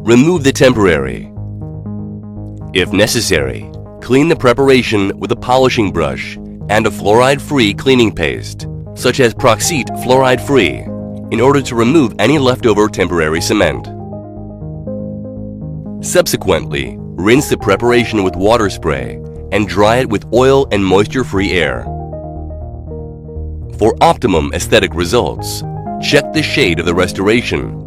Remove the temporary. If necessary, clean the preparation with a polishing brush and a fluoride-free cleaning paste, such as Proxite fluoride-free, in order to remove any leftover temporary cement. Subsequently, rinse the preparation with water spray and dry it with oil and moisture-free air. For optimum aesthetic results, check the shade of the restoration.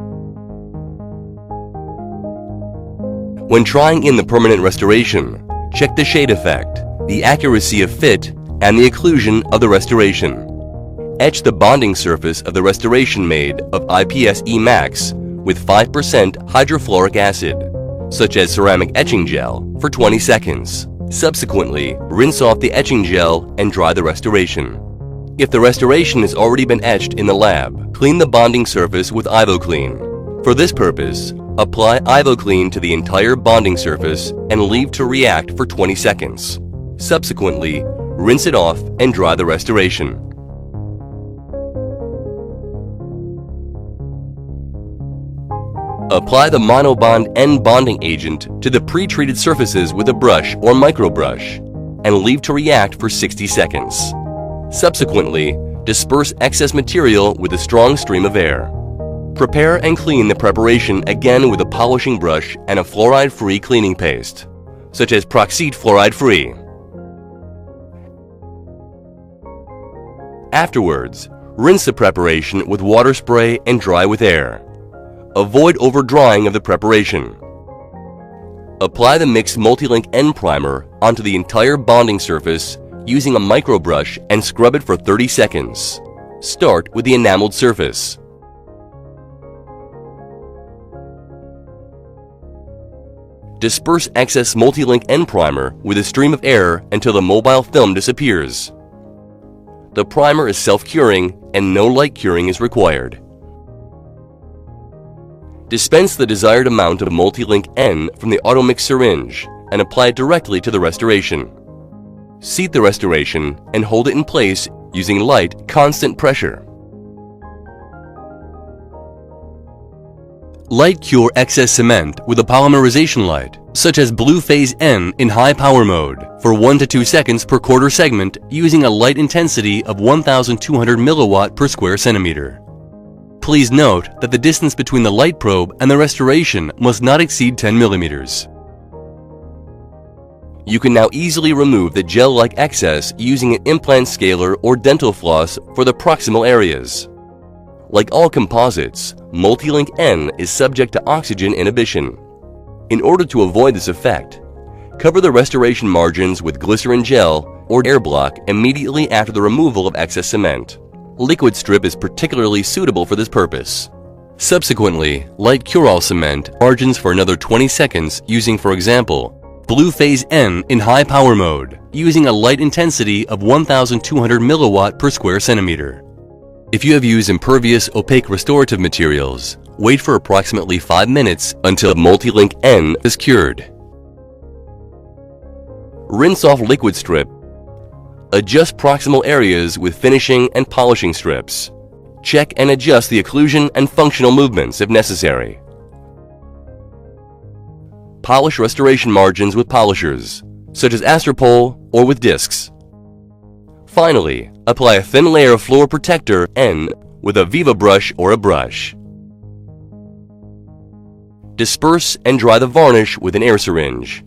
When trying in the permanent restoration, check the shade effect, the accuracy of fit, and the occlusion of the restoration. Etch the bonding surface of the restoration made of IPS-E Max with 5% hydrofluoric acid, such as ceramic etching gel, for 20 seconds. Subsequently, rinse off the etching gel and dry the restoration. If the restoration has already been etched in the lab, clean the bonding surface with Ivoclar. For this purpose, apply Ivoclar to the entire bonding surface and leave to react for 20 seconds. Subsequently, rinse it off and dry the restoration. Apply the Monobond N bonding agent to the pre-treated surfaces with a brush or microbrush and leave to react for 60 seconds. Subsequently, disperse excess material with a strong stream of air. Prepare and clean the preparation again with a polishing brush and a fluoride-free cleaning paste, such as Proxite fluoride-free. Afterwards, rinse the preparation with water spray and dry with air. Avoid over-drying of the preparation. Apply the mixed Multilink N primer onto the entire bonding surface using a microbrush and scrub it for 30 seconds. Start with the enameled surface. Disperse excess Multilink N primer with a stream of air until the mobile film disappears. The primer is self-curing and no light curing is required. Dispense the desired amount of Multilink N from the auto-mix syringe and apply it directly to the restoration. Seat the restoration and hold it in place using light, constant pressure. Light cure excess cement with a polymerization light, such as Blue Phase N in high power mode, for 1 to 2 seconds per quarter segment using a light intensity of 1200 milliwatt per square centimeter. Please note that the distance between the light probe and the restoration must not exceed 10 millimeters. You can now easily remove the gel-like excess using an implant scaler or dental floss for the proximal areas. Like all composites, Multilink N is subject to oxygen inhibition. In order to avoid this effect, cover the restoration margins with glycerin gel or air block immediately after the removal of excess cement. Liquid strip is particularly suitable for this purpose. Subsequently, light cure-all cement margins for another 20 seconds using, for example, Blue Phase N in high power mode, using a light intensity of 1200 milliwatt per square centimeter. If you have used impervious opaque restorative materials, wait for approximately 5 minutes until Multilink N is cured. Rinse off liquid strip. Adjust proximal areas with finishing and polishing strips. Check and adjust the occlusion and functional movements if necessary. Polish restoration margins with polishers, such as Astropol or with discs. Finally, apply a thin layer of fluor protector N with a Viva brush or a brush. Disperse and dry the varnish with an air syringe.